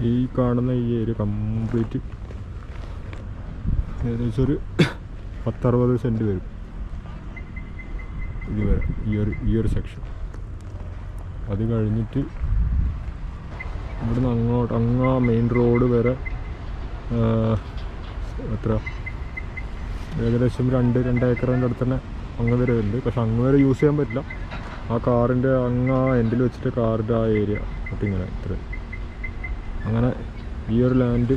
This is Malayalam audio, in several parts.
ഈ കാണുന്ന ഈ ഏരിയ കംപ്ലീറ്റ് ഏകദേശം ഒരു 10-60 സെൻറ്റ് വരും ഇതുവരെ ഈ ഒരു സെക്ഷൻ. അത് കഴിഞ്ഞിട്ട് ഇവിടുന്ന് അങ്ങ് മെയിൻ റോഡ് വരെ എത്ര ഏകദേശം 2 ഏക്കറിൻ്റെ അടുത്ത് തന്നെ അങ്ങ് വരെ ഉണ്ട്. പക്ഷെ അങ്ങ് വരെ യൂസ് ചെയ്യാൻ പറ്റില്ല. ആ കാറിൻ്റെ എൻഡിൽ വെച്ചിട്ട് കാറിൻ്റെ ആ ഏരിയ ഇങ്ങനെ ഇത്ര അങ്ങനെ ഈ ഒരു ലാൻഡ്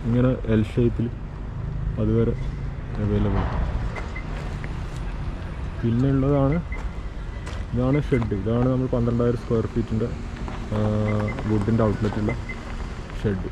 ഇങ്ങനെ എൽ ഷേപ്പിൽ അതുവരെ അവൈലബിൾ. പിന്നെ ഉള്ളതാണ് ഇതാണ് ഷെഡ്. ഇതാണ് നമ്മൾ 12,000 സ്ക്വയർ ഫീറ്റിൻ്റെ വുഡിൻ്റെ ഔട്ട്ലെറ്റുള്ള ഷെഡ്.